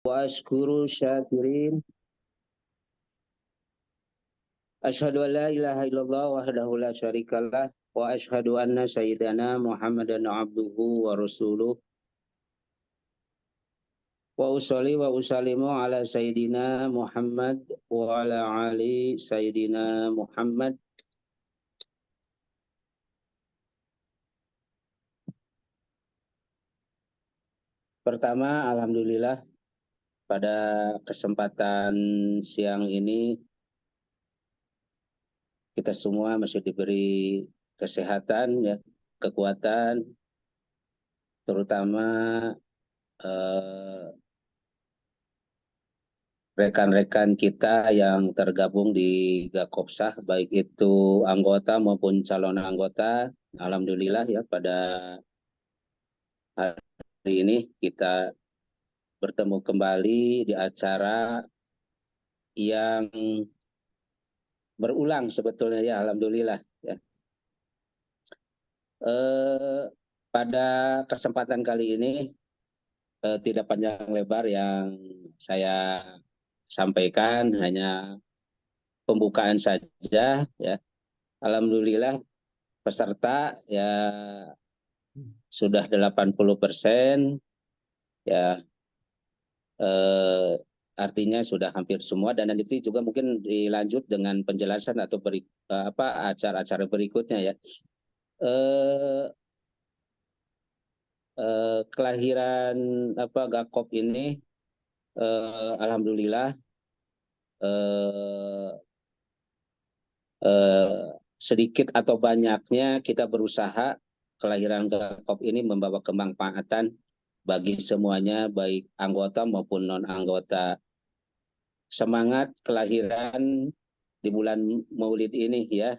wa ashkuru syakirin. Asyhadu an la ilaha illallah wahdahu la syarikalah wa asyhadu anna sayyidana Muhammadan abduhu wa rasuluh wa usolli wa usallimu ala sayyidina Muhammad wa ala ali sayyidina Muhammad. Pertama, alhamdulillah pada kesempatan siang ini kita semua masih diberi kesehatan ya, kekuatan, terutama eh, rekan-rekan kita yang tergabung di Gakopsah, baik itu anggota maupun calon anggota. Alhamdulillah ya pada hari ini kita bertemu kembali di acara yang berulang sebetulnya ya, Alhamdulillah ya. Eh, pada kesempatan kali ini tidak panjang lebar yang saya sampaikan, hanya pembukaan saja ya. Alhamdulillah peserta ya sudah 80% ya, eh, artinya sudah hampir semua, dan nanti juga mungkin dilanjut dengan penjelasan atau acara-acara berikutnya ya. Eh, Kelahiran Gakop ini alhamdulillah eh, eh, sedikit atau banyaknya kita berusaha kelahiran Gakop ini membawa kemanfaatan bagi semuanya, baik anggota maupun non-anggota. Semangat kelahiran di bulan Maulid ini ya,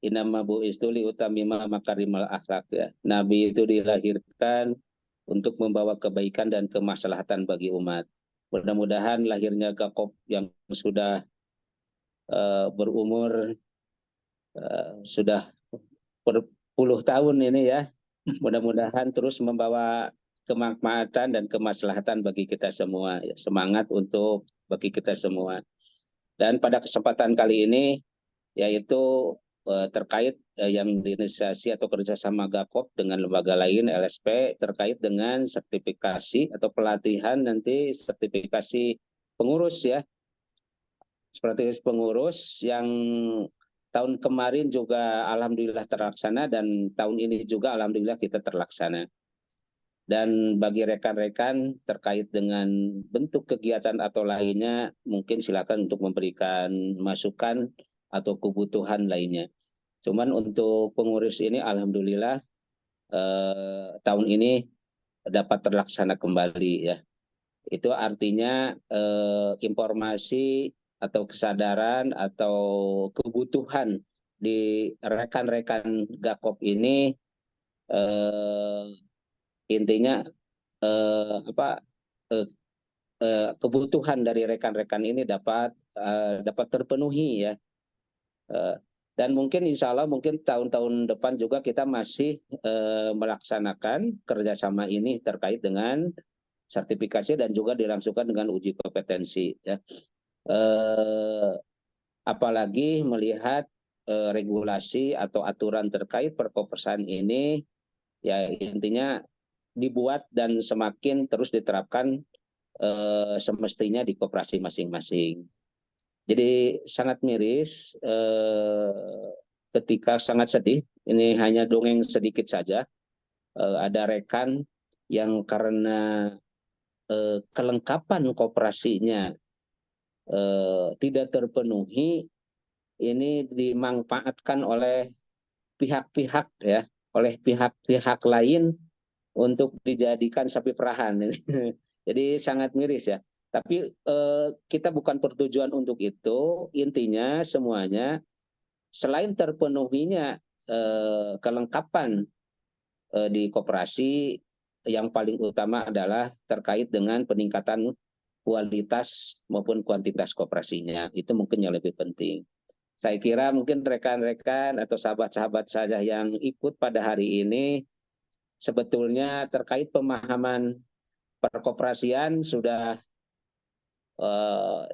inama bu'istu liutamima makarimal akhlak ya. Nabi itu dilahirkan untuk membawa kebaikan dan kemaslahatan bagi umat. Mudah-mudahan lahirnya Gakop yang sudah berumur sudah berpuluh tahun ini ya, mudah-mudahan terus membawa kemanfaatan dan kemaslahatan bagi kita semua. Semangat untuk bagi kita semua. Dan pada kesempatan kali ini yaitu terkait yang diinisiasi atau kerjasama Gakop dengan lembaga lain LSP terkait dengan sertifikasi atau pelatihan nanti sertifikasi pengurus ya, seperti pengurus yang tahun kemarin juga alhamdulillah terlaksana dan tahun ini juga alhamdulillah kita terlaksana. Dan bagi rekan-rekan terkait dengan bentuk kegiatan atau lainnya, mungkin silakan untuk memberikan masukan atau kebutuhan lainnya. Cuman untuk pengurus ini alhamdulillah tahun ini dapat terlaksana kembali ya. Itu artinya informasi atau kesadaran atau kebutuhan di rekan-rekan Gakop ini eh, intinya apa eh, kebutuhan dari rekan-rekan ini dapat terpenuhi ya. Eh, dan mungkin insya Allah mungkin tahun-tahun depan juga kita masih melaksanakan kerjasama ini terkait dengan sertifikasi dan juga dilangsungkan dengan uji kompetensi ya. Eh, Apalagi melihat regulasi atau aturan terkait perkopersan ini ya intinya dibuat dan semakin terus diterapkan semestinya di koperasi masing-masing. Jadi sangat miris ketika sangat sedih, ini hanya dongeng sedikit saja, ada rekan yang karena kelengkapan koperasinya tidak terpenuhi, ini dimanfaatkan oleh pihak-pihak ya, oleh pihak-pihak lain untuk dijadikan sapi perahan. Jadi sangat miris ya. Tapi kita bukan bertujuan untuk itu. Intinya semuanya selain terpenuhinya kelengkapan di koperasi, yang paling utama adalah terkait dengan peningkatan kualitas maupun kuantitas koperasinya. Itu mungkin yang lebih penting. Saya kira mungkin rekan-rekan atau sahabat-sahabat saja yang ikut pada hari ini sebetulnya terkait pemahaman perkoperasian sudah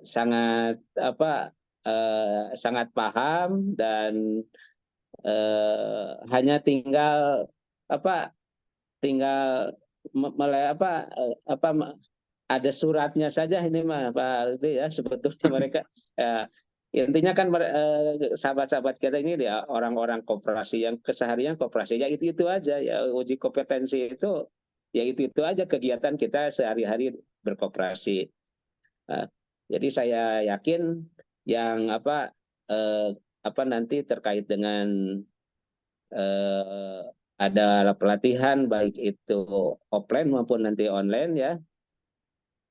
sangat sangat paham dan hanya tinggal apa tinggal ada suratnya saja ini mah Pak itu ya sebetulnya mereka ya, intinya kan sahabat-sahabat kita ini ya orang-orang koperasi yang keseharian koperasi ya itu aja ya uji kompetensi itu ya itu aja kegiatan kita sehari-hari berkoperasi. Nah, jadi saya yakin yang eh, nanti terkait dengan eh, ada pelatihan baik itu offline maupun nanti online ya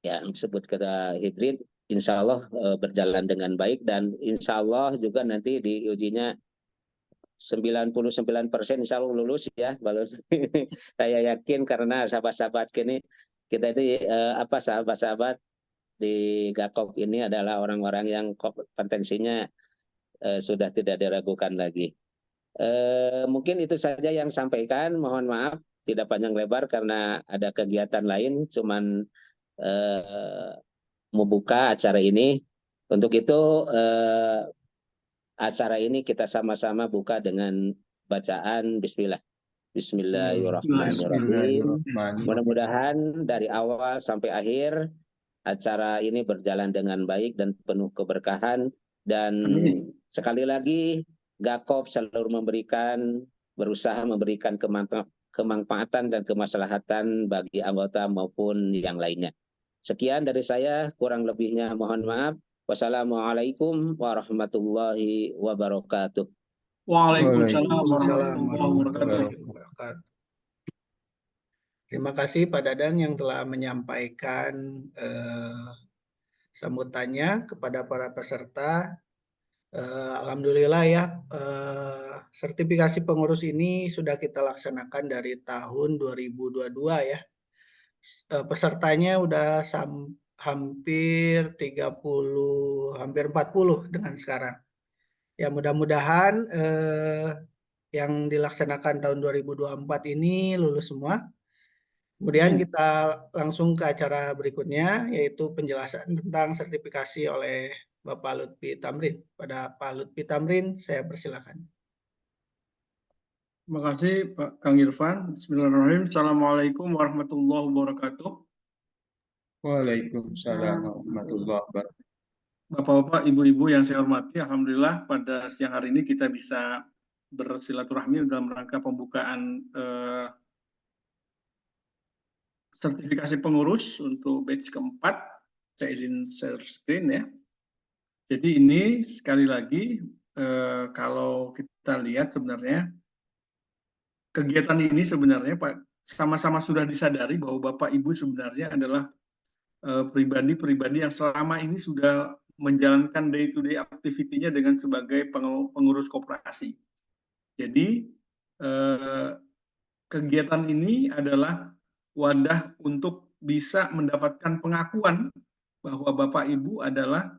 yang disebut kata hibrid, insya Allah berjalan dengan baik dan insya Allah juga nanti di ujinya 99% insya Allah lulus ya. Saya yakin karena sahabat-sahabat kini kita itu sahabat-sahabat di Gakop ini adalah orang-orang yang kompetensinya sudah tidak diragukan lagi. Mungkin itu saja yang sampaikan. Mohon maaf tidak panjang lebar karena ada kegiatan lain. Cuman eh, membuka acara ini. Untuk itu acara ini kita sama-sama buka dengan bacaan Bismillah. Bismillahirrahmanirrahim. Mudah-mudahan dari awal sampai akhir acara ini berjalan dengan baik dan penuh keberkahan dan sekali lagi Gakop selalu berusaha memberikan kemanfaatan dan kemaslahatan bagi anggota maupun yang lainnya. Sekian dari saya, kurang lebihnya mohon maaf. Wassalamualaikum warahmatullahi wabarakatuh. Waalaikumsalam warahmatullahi wabarakatuh. Terima kasih Pak Dadan yang telah menyampaikan sambutannya kepada para peserta. Alhamdulillah ya, sertifikasi pengurus ini sudah kita laksanakan dari tahun 2022 ya. Pesertanya udah hampir 30, hampir 40 dengan sekarang. Ya mudah-mudahan yang dilaksanakan tahun 2024 ini lulus semua. Kemudian kita langsung ke acara berikutnya, yaitu penjelasan tentang sertifikasi oleh Bapak Lutfi Tamrin. Pada Pak Lutfi Tamrin, saya persilakan. Terima kasih Pak Kang Irfan. Bismillahirrahmanirrahim. Assalamualaikum warahmatullahi wabarakatuh. Waalaikumsalam warahmatullahi wabarakatuh. Bapak-bapak, ibu-ibu yang saya hormati, alhamdulillah pada siang hari ini kita bisa bersilaturahmi dalam rangka pembukaan sertifikasi pengurus untuk batch keempat. Saya izin share screen ya. Jadi ini sekali lagi kalau kita lihat sebenarnya kegiatan ini sebenarnya Pak sama-sama sudah disadari bahwa Bapak Ibu sebenarnya adalah pribadi-pribadi yang selama ini sudah menjalankan day-to-day activity-nya dengan sebagai pengurus koperasi. Jadi kegiatan ini adalah wadah untuk bisa mendapatkan pengakuan bahwa Bapak Ibu adalah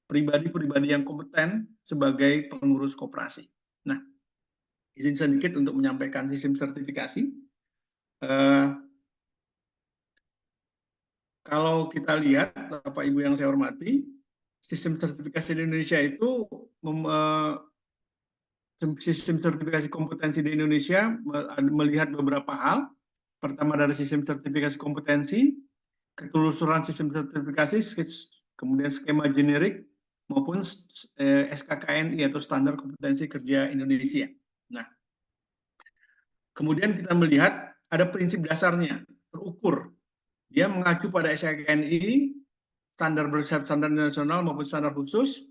pribadi-pribadi yang kompeten sebagai pengurus koperasi. Nah, izin sedikit untuk menyampaikan sistem sertifikasi. Kalau kita lihat, Bapak Ibu yang saya hormati, sistem sertifikasi di Indonesia itu sistem sertifikasi kompetensi di Indonesia melihat beberapa hal. Pertama dari sistem sertifikasi kompetensi, ketelusuran sistem sertifikasi, kemudian skema generik maupun SKKNI atau Standar Kompetensi Kerja Indonesia. Nah, kemudian kita melihat ada prinsip dasarnya, terukur. Dia mengacu pada SKKNI, standar bersifat standar nasional maupun standar khusus,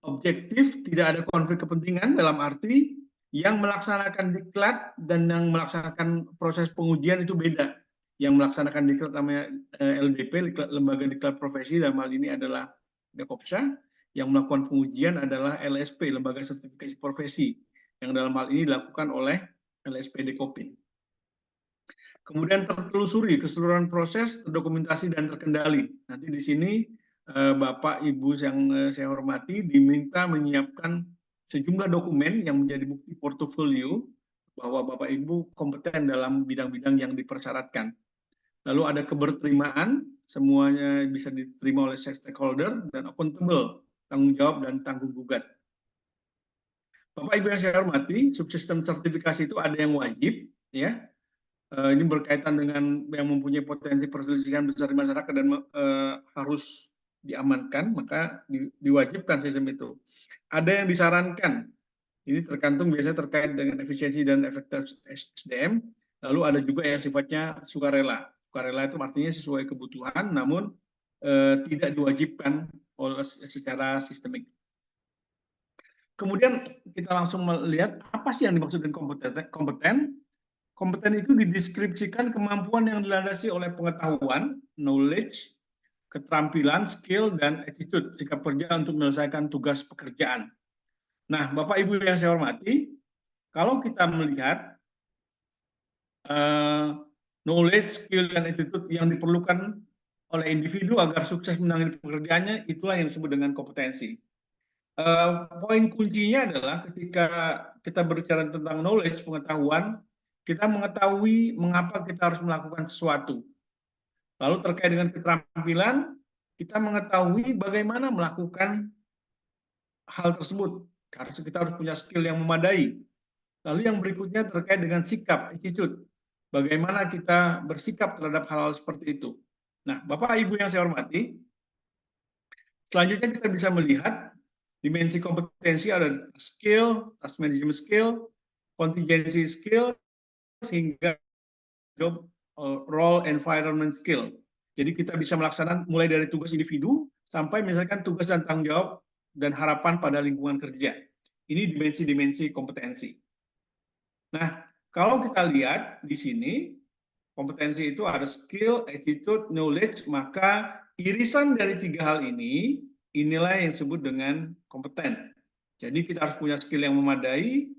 objektif, tidak ada konflik kepentingan dalam arti yang melaksanakan diklat dan yang melaksanakan proses pengujian itu beda. Yang melaksanakan diklat namanya LDP, Lembaga Diklat Profesi, dalam hal ini adalah Gakopsha. Yang melakukan pengujian adalah LSP, Lembaga Sertifikasi Profesi, yang dalam hal ini dilakukan oleh LSP Dekopin. Kemudian tertelusuri keseluruhan proses, terdokumentasi dan terkendali. Nanti di sini Bapak Ibu yang saya hormati diminta menyiapkan sejumlah dokumen yang menjadi bukti portofolio bahwa Bapak Ibu kompeten dalam bidang-bidang yang dipersyaratkan. Lalu ada keberterimaan semuanya bisa diterima oleh stakeholder, dan accountable, tanggung jawab dan tanggung gugat. Bapak Ibu yang saya hormati, subsistem sertifikasi itu ada yang wajib, ya. Ini berkaitan dengan yang mempunyai potensi perselisihan besar di masyarakat dan harus diamankan, maka diwajibkan sistem itu. Ada yang disarankan, ini tergantung biasanya terkait dengan efisiensi dan efektivitas SDM. Lalu ada juga yang sifatnya sukarela. Sukarela itu artinya sesuai kebutuhan, namun tidak diwajibkan oleh secara sistemik. Kemudian kita langsung melihat apa sih yang dimaksud dengan kompeten. Kompeten itu dideskripsikan kemampuan yang dilandasi oleh pengetahuan, knowledge, keterampilan, skill, dan attitude, sikap kerja untuk menyelesaikan tugas pekerjaan. Nah, Bapak Ibu yang saya hormati, kalau kita melihat knowledge, skill, dan attitude yang diperlukan oleh individu agar sukses menangani pekerjaannya, itulah yang disebut dengan kompetensi. Poin kuncinya adalah ketika kita berbicara tentang knowledge, pengetahuan, kita mengetahui mengapa kita harus melakukan sesuatu. Lalu terkait dengan keterampilan, kita mengetahui bagaimana melakukan hal tersebut. Karena kita harus punya skill yang memadai. Lalu yang berikutnya terkait dengan sikap, attitude. Bagaimana kita bersikap terhadap hal-hal seperti itu. Nah, Bapak Ibu yang saya hormati, selanjutnya kita bisa melihat dimensi kompetensi ada skill, task management skill, contingency skill, sehingga job role environment skill. Jadi kita bisa melaksanakan mulai dari tugas individu sampai misalkan tugas dan tanggung jawab dan harapan pada lingkungan kerja. Ini dimensi-dimensi kompetensi. Nah, kalau kita lihat di sini, kompetensi itu ada skill, attitude, knowledge, maka irisan dari tiga hal ini, inilah yang disebut dengan kompeten. Jadi kita harus punya skill yang memadai,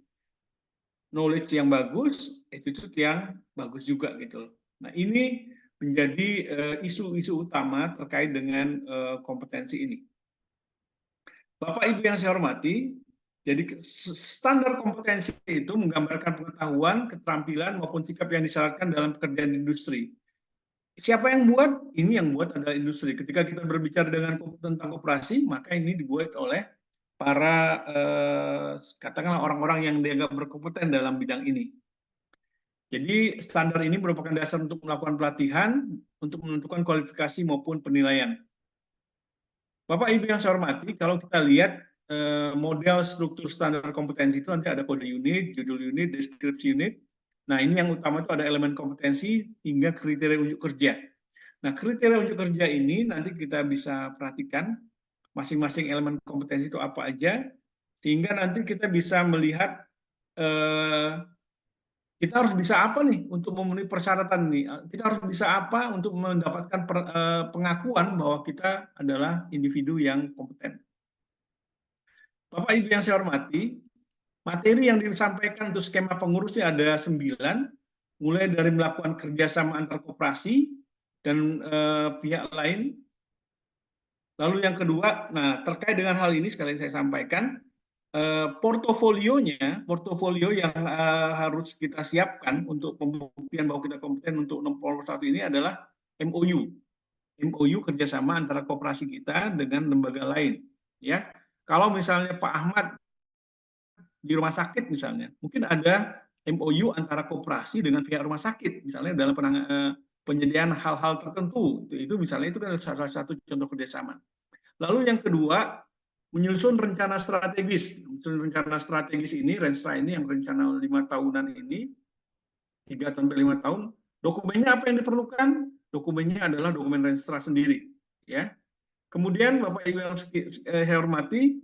knowledge yang bagus, attitude yang bagus juga gitu. Nah, ini menjadi isu-isu utama terkait dengan kompetensi ini. Bapak Ibu yang saya hormati, jadi standar kompetensi itu menggambarkan pengetahuan, keterampilan maupun sikap yang disyaratkan dalam pekerjaan industri. Siapa yang buat? Ini yang buat adalah industri. Ketika kita berbicara tentang koperasi, maka ini dibuat oleh para katakanlah orang-orang yang dianggap berkompeten dalam bidang ini. Jadi standar ini merupakan dasar untuk melakukan pelatihan untuk menentukan kualifikasi maupun penilaian. Bapak Ibu yang saya hormati, kalau kita lihat model struktur standar kompetensi itu nanti ada kode unit, judul unit, deskripsi unit. Nah, ini yang utama itu ada elemen kompetensi hingga kriteria unjuk kerja. Nah, kriteria unjuk kerja ini nanti kita bisa perhatikan masing-masing elemen kompetensi itu apa aja, sehingga nanti kita bisa melihat kita harus bisa apa nih untuk memenuhi persyaratan nih. Kita harus bisa apa untuk mendapatkan pengakuan bahwa kita adalah individu yang kompeten. Bapak Ibu yang saya hormati, materi yang disampaikan untuk skema pengurusnya ada 9, mulai dari melakukan kerjasama antar koperasi dan pihak lain. Lalu yang kedua, nah terkait dengan hal ini sekali saya sampaikan, portofolio yang harus kita siapkan untuk pembuktian bahwa kita kompeten untuk nomor 1 ini adalah MOU kerjasama antara koperasi kita dengan lembaga lain. Ya, kalau misalnya Pak Ahmad di rumah sakit misalnya, mungkin ada MOU antara koperasi dengan pihak rumah sakit, misalnya dalam penyediaan hal-hal tertentu. Itu misalnya itu kan salah satu contoh kerjasama. Lalu yang kedua, menyusun rencana strategis. Rencana strategis ini, Renstra ini yang rencana 5 tahunan ini, 3 sampai 5 tahun, dokumennya apa yang diperlukan? Dokumennya adalah dokumen Renstra sendiri. Ya. Kemudian Bapak Ibu yang saya hormati,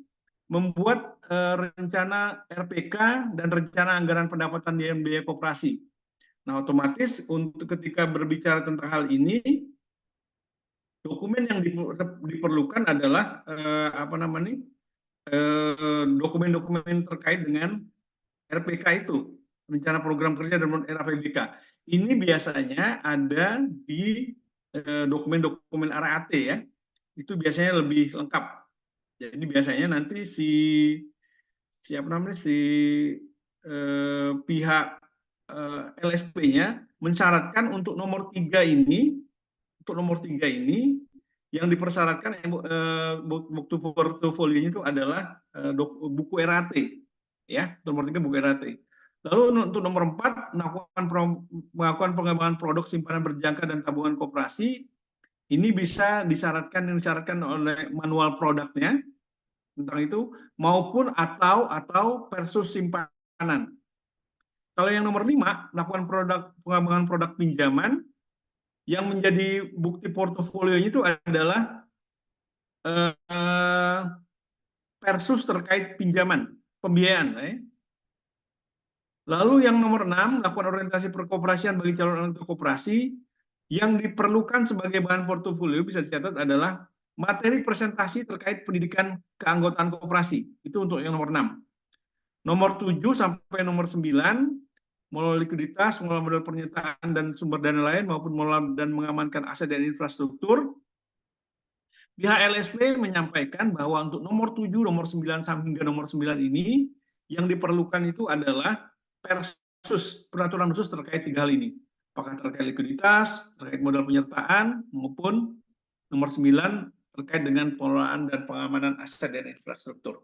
membuat rencana RPK dan rencana anggaran pendapatan dan biaya koperasi. Nah, otomatis untuk ketika berbicara tentang hal ini, dokumen yang diperlukan adalah dokumen-dokumen terkait dengan RPK itu, rencana program kerja dan RAPBK. Ini biasanya ada di dokumen-dokumen RAT ya, itu biasanya lebih lengkap. Jadi biasanya nanti pihak LSP-nya mensyaratkan untuk nomor 3 ini untuk nomor 3 ini yang dipersyaratkan bukti portofolionya itu adalah buku RAT, ya, nomor 3 buku RAT. Lalu untuk nomor 4 melakukan pengembangan produk simpanan berjangka dan tabungan koperasi, ini bisa disyaratkan oleh manual produknya tentang itu maupun atau versus simpanan. Kalau yang nomor 5 melakukan pengembangan produk pinjaman, yang menjadi bukti portofolionya itu adalah versus terkait pinjaman, pembiayaan. Lalu yang nomor 6, melakukan orientasi perkoperasian bagi calon anggota koperasi, yang diperlukan sebagai bahan portofolio bisa dicatat adalah materi presentasi terkait pendidikan keanggotaan koperasi. Itu untuk yang nomor 6. Nomor 7 sampai nomor 9, mengelola likuiditas, mengelola modal pernyataan dan sumber dana lain, maupun mengelola dan mengamankan aset dan infrastruktur. Pihak LSP menyampaikan bahwa untuk nomor 7, nomor 9 hingga nomor 9 ini, yang diperlukan itu adalah peraturan khusus terkait 3 hal ini. Apakah terkait likuiditas, terkait modal penyertaan, maupun nomor 9 terkait dengan pengelolaan dan pengamanan aset dan infrastruktur.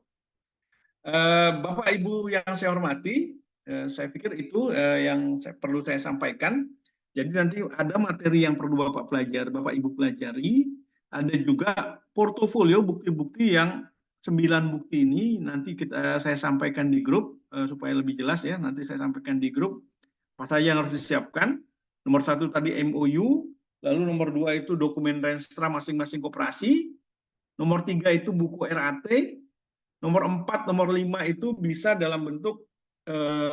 Bapak Ibu yang saya hormati, saya pikir itu yang perlu saya sampaikan. Jadi nanti ada materi yang perlu Bapak Ibu pelajari, ada juga portofolio bukti-bukti yang 9 bukti ini nanti saya sampaikan di grup supaya lebih jelas ya. Nanti saya sampaikan di grup apa saja yang harus disiapkan. Nomor 1 tadi MOU, lalu nomor 2 itu dokumen renstra masing-masing koperasi, nomor 3 itu buku RAT, nomor 4, nomor 5 itu bisa dalam bentuk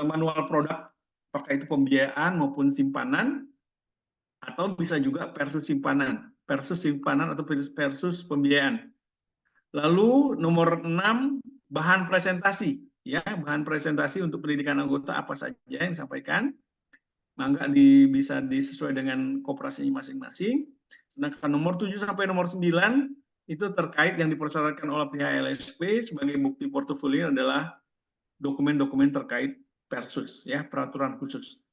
manual produk, apakah itu pembiayaan maupun simpanan, atau bisa juga versus simpanan atau versus pembiayaan. Lalu nomor 6, bahan presentasi, ya, bahan presentasi untuk pendidikan anggota apa saja yang disampaikan, maka bisa disesuai dengan koperasinya masing-masing. Sedangkan nomor 7 sampai nomor 9 itu terkait yang dipersyaratkan oleh pihak LSP sebagai bukti portofolio adalah dokumen-dokumen terkait versus, ya, peraturan khusus.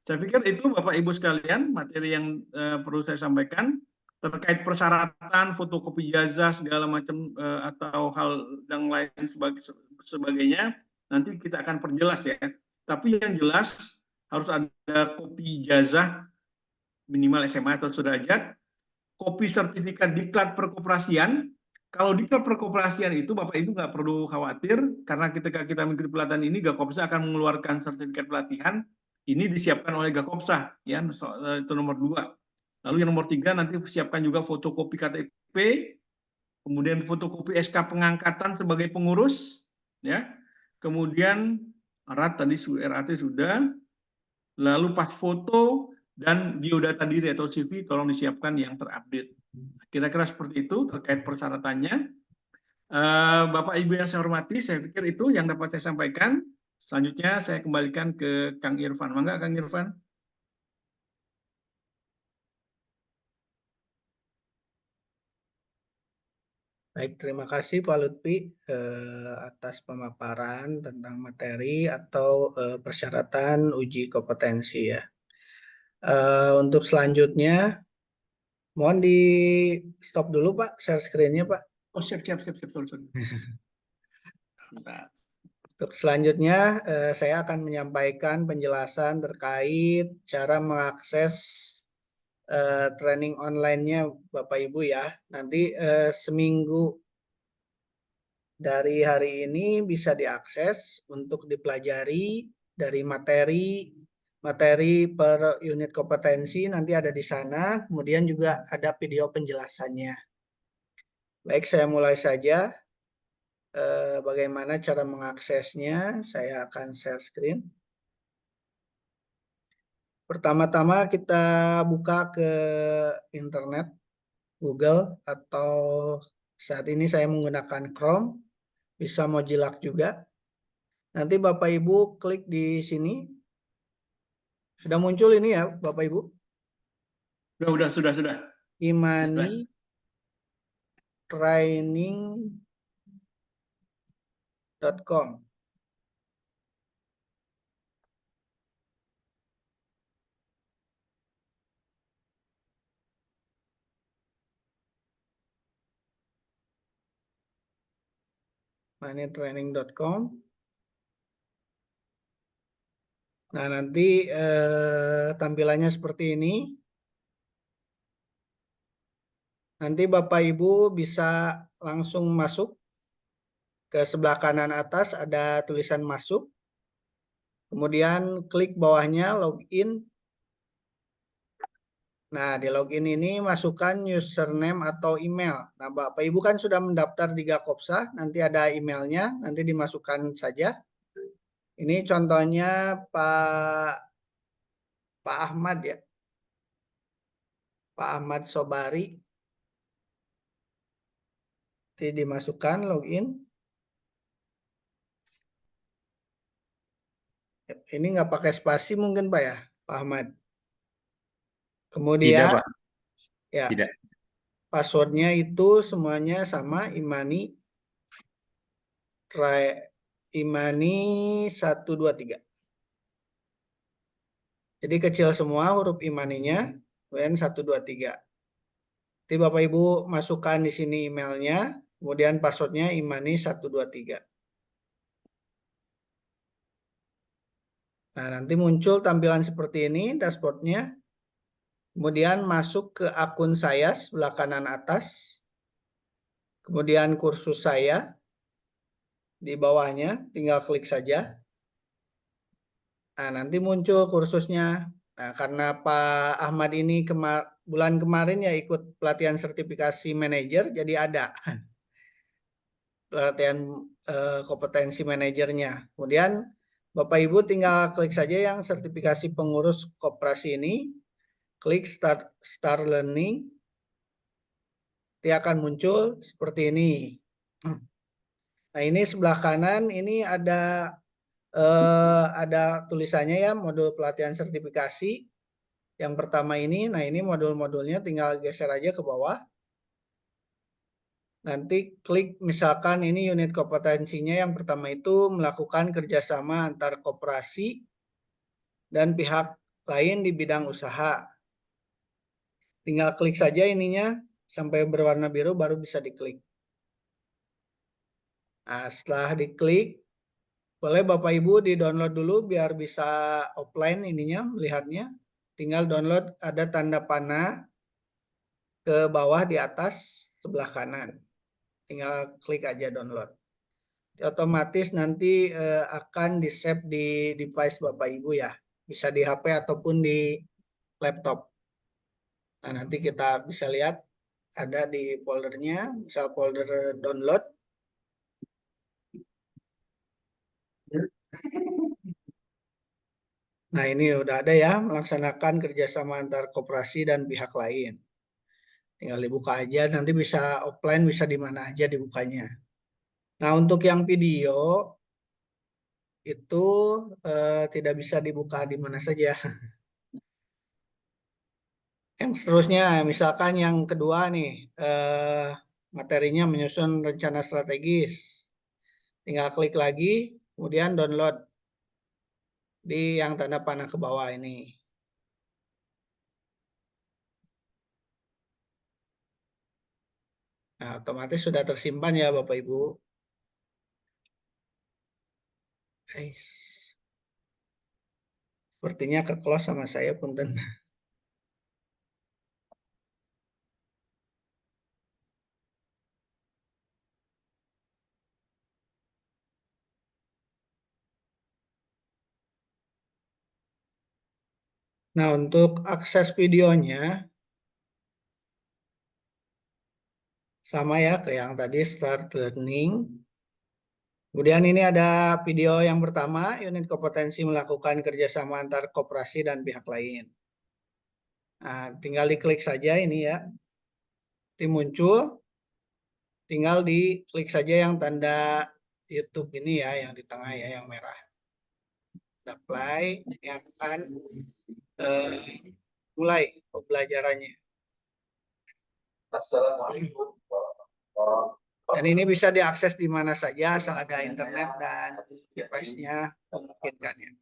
Saya pikir itu Bapak Ibu sekalian materi yang perlu saya sampaikan terkait persyaratan, fotokopi ijazah segala macam atau hal yang lain sebagainya nanti kita akan perjelas ya. Tapi yang jelas harus ada kopi ijazah minimal SMA atau sederajat, kopi sertifikat diklat perkoperasian. Kalau diklat perkoperasian itu Bapak Ibu nggak perlu khawatir karena ketika kita mengikuti pelatihan ini Gakopsa akan mengeluarkan sertifikat pelatihan. Ini disiapkan oleh Gakopsa, ya, itu nomor 2. Lalu yang nomor 3 nanti siapkan juga fotokopi KTP, kemudian fotokopi SK pengangkatan sebagai pengurus, ya. Kemudian RAT sudah, lalu pas foto dan biodata diri atau CV tolong disiapkan yang terupdate. Kira-kira seperti itu terkait persyaratannya. Bapak Ibu yang saya hormati, saya pikir itu yang dapat saya sampaikan. Selanjutnya saya kembalikan ke Kang Irfan. Mangga Kang Irfan. Baik, terima kasih Pak Lutfi atas pemaparan tentang materi atau persyaratan uji kompetensi ya. Untuk selanjutnya, mohon di stop dulu Pak, share screen-nya Pak. Oh, siap. Sorry. Untuk selanjutnya, saya akan menyampaikan penjelasan terkait cara mengakses training online-nya Bapak Ibu ya. Nanti seminggu dari hari ini bisa diakses untuk dipelajari dari materi per unit kompetensi nanti ada di sana. Kemudian juga ada video penjelasannya. Baik, saya mulai saja. Bagaimana cara mengaksesnya? Saya akan share screen. Pertama-tama kita buka ke internet, Google, atau saat ini saya menggunakan Chrome, bisa Mozilla juga. Nanti Bapak Ibu klik di sini. Sudah muncul ini ya Bapak Ibu? Sudah. Imani training.com. moneytraining.com. Nah, nanti tampilannya seperti ini. Nanti Bapak Ibu bisa langsung masuk ke sebelah kanan atas ada tulisan masuk. Kemudian klik bawahnya login. Nah, di login ini masukkan username atau email. Nah, Bapak Ibu kan sudah mendaftar di Gakopsa, nanti ada emailnya, nanti dimasukkan saja. Ini contohnya Pak Ahmad ya. Pak Ahmad Sobari. Nanti dimasukkan login. Ini nggak pakai spasi mungkin Pak ya, Pak Ahmad. Kemudian Tidak, Pak. ya, Tidak. passwordnya itu semuanya sama, Imani 123. Jadi kecil semua huruf Imaninya, kemudian 123. Jadi Bapak Ibu masukkan di sini emailnya, kemudian passwordnya Imani 123. Nah, nanti muncul tampilan seperti ini dashboardnya. Kemudian masuk ke akun saya sebelah kanan atas. Kemudian kursus saya di bawahnya, tinggal klik saja. Nah, nanti muncul kursusnya. Nah, karena Pak Ahmad ini bulan kemarin ya ikut pelatihan sertifikasi manajer, jadi ada pelatihan kompetensi manajernya. Kemudian Bapak Ibu tinggal klik saja yang sertifikasi pengurus koperasi ini, klik start learning, dia akan muncul seperti ini. Nah, ini sebelah kanan ini ada tulisannya ya, modul pelatihan sertifikasi. Yang pertama ini, nah ini modul-modulnya tinggal geser aja ke bawah. Nanti klik misalkan ini unit kompetensinya yang pertama itu melakukan kerjasama antar koperasi dan pihak lain di bidang usaha. Tinggal klik saja ininya sampai berwarna biru baru bisa diklik. Nah, setelah diklik, boleh Bapak Ibu di-download dulu biar bisa offline ininya melihatnya. Tinggal download, ada tanda panah ke bawah di atas sebelah kanan. Tinggal klik aja download. Otomatis nanti akan di-save di device Bapak Ibu ya. Bisa di HP ataupun di laptop. Nah, nanti kita bisa lihat ada di foldernya, misal folder download. Nah, ini udah ada ya, melaksanakan kerjasama antar koperasi dan pihak lain. Tinggal dibuka aja, nanti bisa offline, bisa di mana aja dibukanya. Nah, untuk yang video itu tidak bisa dibuka di mana saja. Yang seterusnya, misalkan yang kedua nih, materinya menyusun rencana strategis. Tinggal klik lagi, kemudian download di yang tanda panah ke bawah ini. Nah, otomatis sudah tersimpan ya Bapak Ibu. Sepertinya ke close sama saya punten. Nah, untuk akses videonya sama ya ke yang tadi start learning. Kemudian ini ada video yang pertama, unit kompetensi melakukan kerjasama antar koperasi dan pihak lain. Nah, tinggal diklik saja ini ya. Nanti muncul, tinggal diklik saja yang tanda YouTube ini ya, yang di tengah ya, yang merah. Apply, ini akan mulai pembelajarannya. Assalamualaikum warahmatullahi Dan ini bisa diakses di mana saja asal ada internet dan device-nya memungkinkan ya.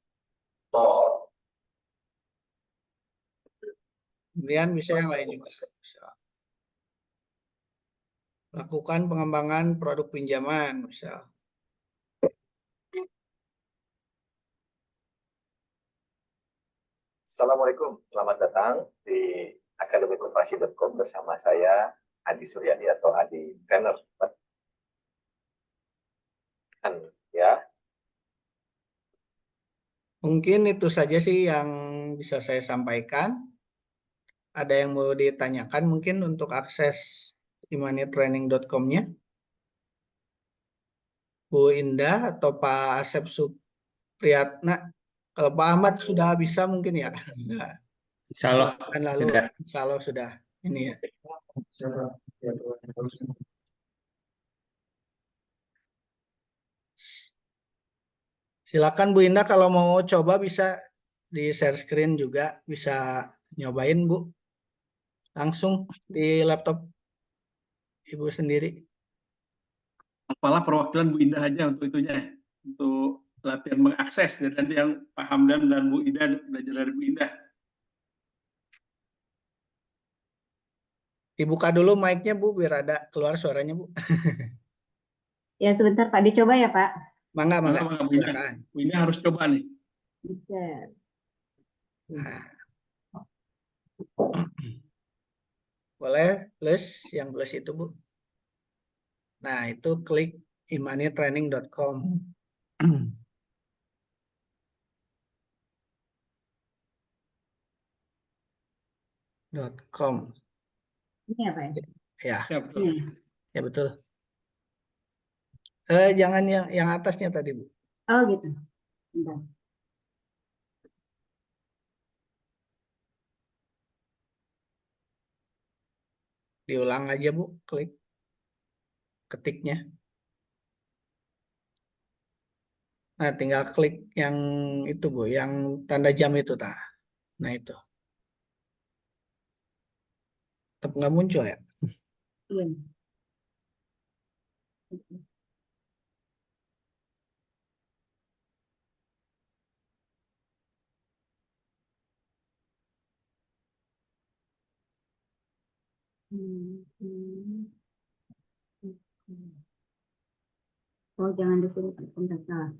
wabarakatuh. Kemudian bisa yang lain juga. Bisa lakukan pengembangan produk pinjaman, misal. Assalamualaikum, selamat datang di akademikoperasi.com bersama saya Adi Suryadi atau Adi Trainer. Ya, Mungkin itu saja sih yang bisa saya sampaikan. Ada yang mau ditanyakan mungkin untuk akses imanitraining.com-nya? Bu Indah atau Pak Asep Supriyatna? Kalau Pak Ahmad sudah bisa mungkin ya? Nah, Insya Allah kan lalu sudah. insya Allah sudah ini ya. Silakan Bu Indah kalau mau coba bisa di share screen juga, bisa nyobain Bu, langsung di laptop Ibu sendiri. Apalah perwakilan Bu Indah aja untuk itunya, untuk latihan mengakses. Jadi nanti yang Pak Hamdan dan Bu Indah belajar dari Bu Indah. Dibuka dulu mic-nya Bu, biar ada keluar suaranya Bu. Ya sebentar Pak, dicoba ya Pak. Mangga, Mangga, mangga, Bu Indah. silakan. Bu Indah harus coba nih. Bisa. Nah, boleh plus, yang plus itu Bu. Nah, itu klik imanitraining.com. .com. Ini ya Pak ya? Ya, Ya, betul. Ini. ya betul. Jangan yang atasnya tadi Bu. Oh gitu. Bentar. Diulang aja Bu, klik ketiknya. Nah, tinggal klik yang itu Bu, yang tanda jam itu tah. Nah itu. Tetap nggak muncul ya? Iya. Oh jangan di sini Pak, sebentar salah.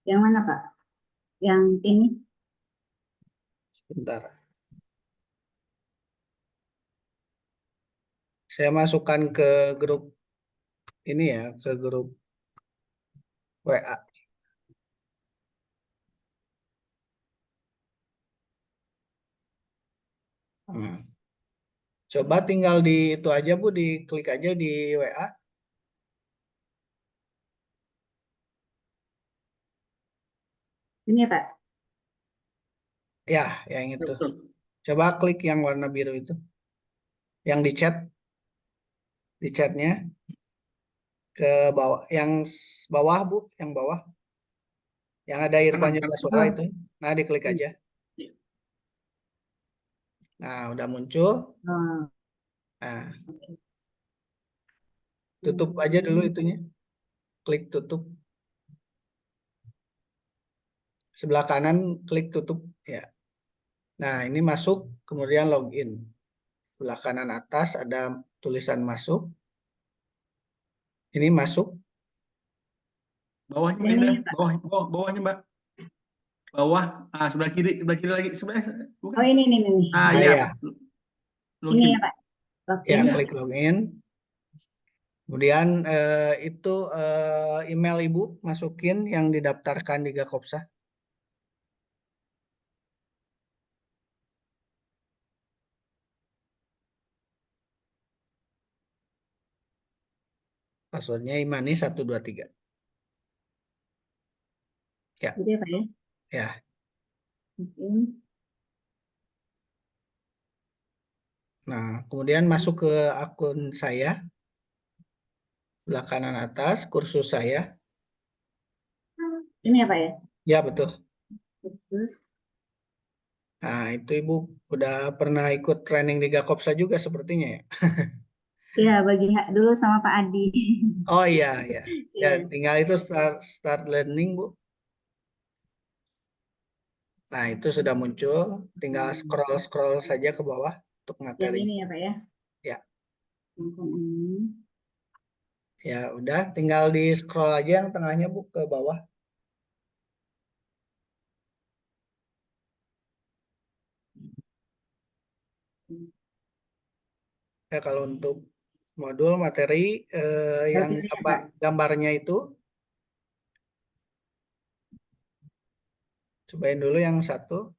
Yang mana Pak? Yang ini? Sebentar. Saya masukkan ke grup ini ya, ke grup WA. Nah, coba tinggal di itu aja Bu, diklik aja di WA. Ini ya Pak? Ya, yang Ya, itu. betul. Coba klik yang warna biru itu. Yang di chatnya ke bawah, yang bawah Bu, yang bawah. Yang ada Irfan juga suara itu. Nah, diklik aja. Nah, udah muncul. Oh. Nah, tutup aja dulu itunya. Klik tutup. Sebelah kanan klik tutup ya. Nah, ini masuk, kemudian login. Sebelah kanan atas ada tulisan masuk. Ini masuk. Bawahnya Mbak Ini Indah, ya Pak? bawahnya Mbak. Bawah, sebelah kiri lagi, sebelah Oh bukan. ini. Nah, Iya. ya. Ini Login. ya Pak? Ya, Login. klik login. Kemudian itu email Ibu masukin yang didaftarkan di Gakopsa. Passwordnya Imani 123. Ya, Gitu ya Pak ya? ya. Login. Nah, kemudian masuk ke akun saya. Sebelah kanan atas, kursus saya. Ini ya Pak ya? Ya, betul. Kursus. Nah, itu Ibu udah pernah ikut training di Gakopsa juga sepertinya ya? Iya, bagi hak dulu sama Pak Adi. Oh iya, ya. Ya, Iya. tinggal itu start learning, Bu. Nah, itu sudah muncul, tinggal scroll saja ke bawah untuk Yang materi. ini ya Pak ya? Ya. Ini. Ya, udah tinggal di scroll aja yang tengahnya Bu ke bawah. Ya, kalau untuk modul materi yang Pilih ya, Pak. gambarnya itu, cobain dulu yang satu.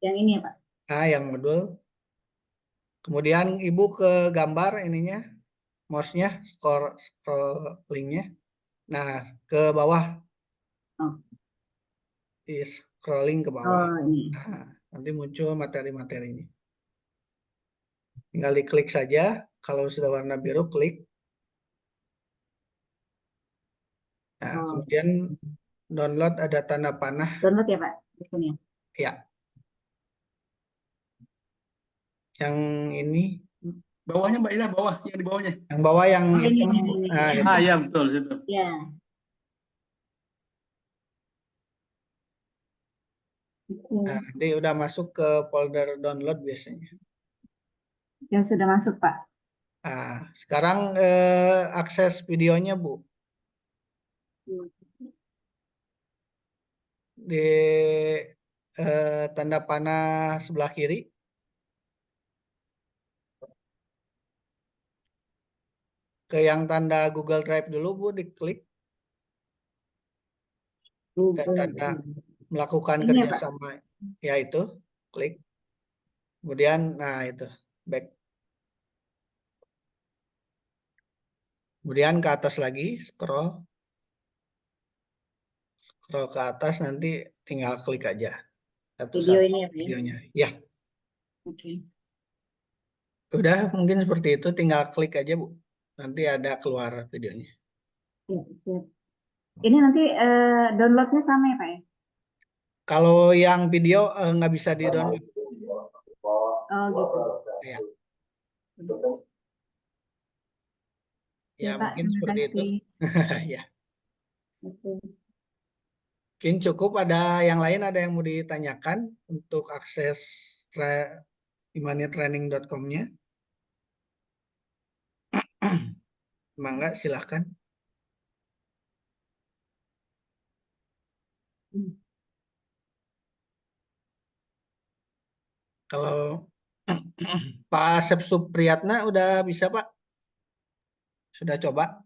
Yang ini ya Pak? Nah, yang modul. Kemudian Ibu ke gambar ininya, mouse-nya, scrollingnya. Nah, ke bawah. Oh. Di scrolling ke bawah. Oh ini. Nah, nanti muncul materi-materinya. Tinggal diklik saja. Kalau sudah warna biru, klik. Nah, Oh. kemudian download ada tanda panah. Download ya Pak? Di sini ya? Ya. Yang ini. Bawahnya Mbak Ida, bawah, yang di bawahnya. Yang bawah yang Oh, ini, hitam. ini. Nah, itu. Ah, ya betul, itu. Ya. Nah, nanti udah masuk ke folder download biasanya. Yang sudah masuk Pak. Nah, sekarang akses videonya Bu. Di tanda panah sebelah kiri. Ke yang tanda Google Drive dulu Bu, diklik. Dan tanda melakukan Ini ya, Pak? kerjasama, ya itu, klik. Kemudian, nah itu, back. Kemudian ke atas lagi, scroll. Scroll ke atas, nanti tinggal klik aja. Video ini ya Pak? Videonya. Ya, Oke. udah mungkin seperti itu, tinggal klik aja Bu. Nanti ada keluar videonya. Ya, siap. Ini nanti downloadnya sama ya Pak ya? Kalau yang video nggak bisa di-download. Oh gitu. Ya. Ya, Ya, Pak, mungkin terima seperti itu. kasih. Ya. Oke. Mungkin cukup, ada yang lain, ada yang mau ditanyakan untuk akses imaniatraining.com-nya. Mangga, silahkan. Kalau Pak Asep Supriyatna udah bisa Pak? Sudah coba?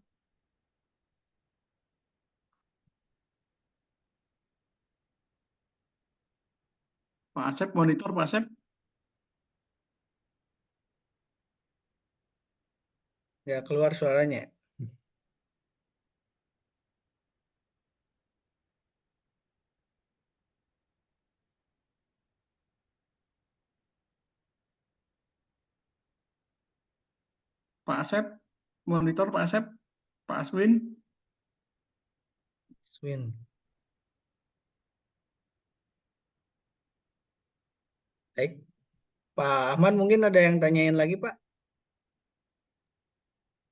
Pak Asep, monitor Pak Asep. Ya, keluar suaranya. Pak Asep, monitor Pak Asep. Pak Aswin. Swin. Baik. Pak Ahmad mungkin ada yang tanyain lagi Pak?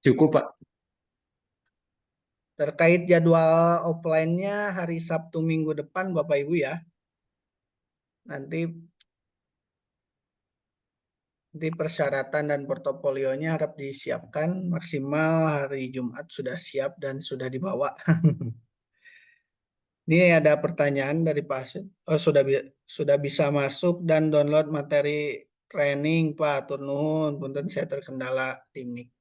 Cukup Pak. Terkait jadwal offline-nya hari Sabtu minggu depan Bapak Ibu ya. Nanti persyaratan dan portofolionya harap disiapkan maksimal hari Jumat sudah siap dan sudah dibawa. Ini ada pertanyaan dari Pak Asep. Oh, sudah bisa masuk dan download materi training Pak. Atur nuhun, punten saya terkendala di mic.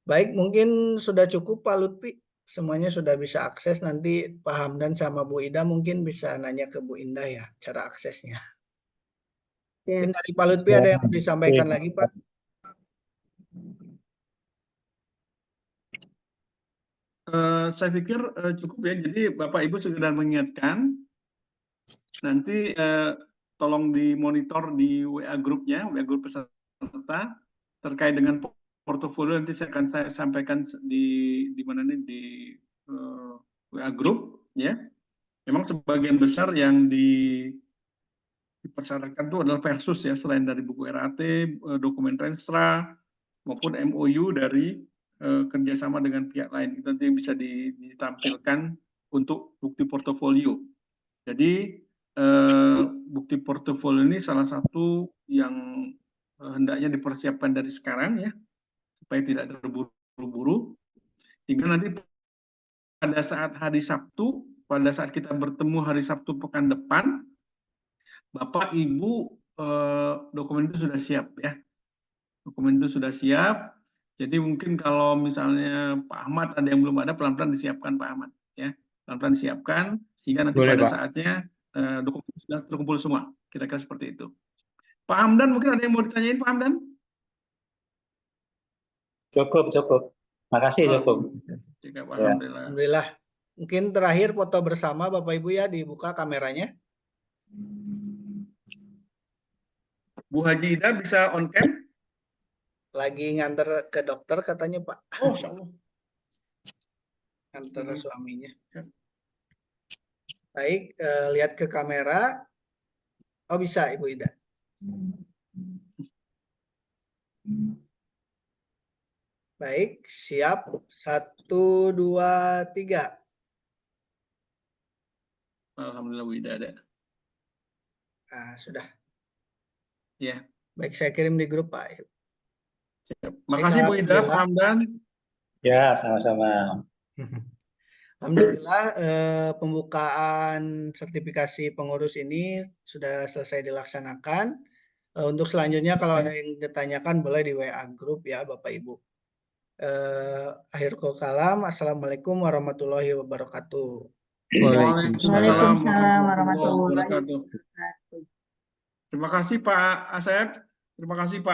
Baik, mungkin sudah cukup Pak Lutfi. Semuanya sudah bisa akses. Nanti Pak Hamdan sama Bu Ida mungkin bisa nanya ke Bu Indah ya cara aksesnya. Mungkin dari Pak Lutfi ada yang mau disampaikan lagi Pak? Saya pikir cukup ya. Jadi Bapak Ibu sekedar mengingatkan, nanti tolong dimonitor di WA grupnya, WA grup peserta terkait dengan portofolio. Nanti saya sampaikan di mana nih di WA grup ya. Memang sebagian besar yang dipersyaratkan itu adalah versus ya, selain dari buku RAT, dokumen Renstra maupun MOU dari kerjasama dengan pihak lain. Itu nanti bisa ditampilkan untuk bukti portofolio. Jadi bukti portofolio ini salah satu yang hendaknya dipersiapkan dari sekarang ya, supaya tidak terburu-buru. Sehingga nanti pada saat hari Sabtu, pada saat kita bertemu hari Sabtu pekan depan, Bapak Ibu dokumen itu sudah siap ya. Dokumen itu sudah siap. Jadi mungkin kalau misalnya Pak Ahmad ada yang belum ada, pelan-pelan disiapkan Pak Ahmad ya. Pelan-pelan disiapkan sehingga nanti Boleh, pada Pak. saatnya dokumen sudah terkumpul semua. Kira-kira seperti itu. Pak Hamdan mungkin ada yang mau ditanyain Pak Hamdan? Cukup. Makasih, cukup. Jika Pak Ya. Alhamdulillah. Alhamdulillah. Mungkin terakhir foto bersama Bapak Ibu ya, dibuka kameranya. Bu Haji Ida bisa on cam? Lagi nganter ke dokter katanya Pak. Oh, insya Allah. Nganter suaminya. Baik, lihat ke kamera. Oh bisa Ibu Ida. Baik, siap. 1, 2, 3. Alhamdulillah Bu Ida ada. Nah, sudah. Ya. Baik, saya kirim di grup Pak. Siap. Makasih Bu Ida, Pak Hamdan. Ya, sama-sama. Alhamdulillah pembukaan sertifikasi pengurus ini sudah selesai dilaksanakan. Untuk selanjutnya kalau ada yang ditanyakan boleh di WA grup ya Bapak Ibu. Akhirul kalam, Assalamualaikum warahmatullahi wabarakatuh. Waalaikumsalam Waalaikumsalam warahmatullahi warahmatullahi wabarakatuh. wabarakatuh. Terima kasih Pak Asep. Terima kasih Pak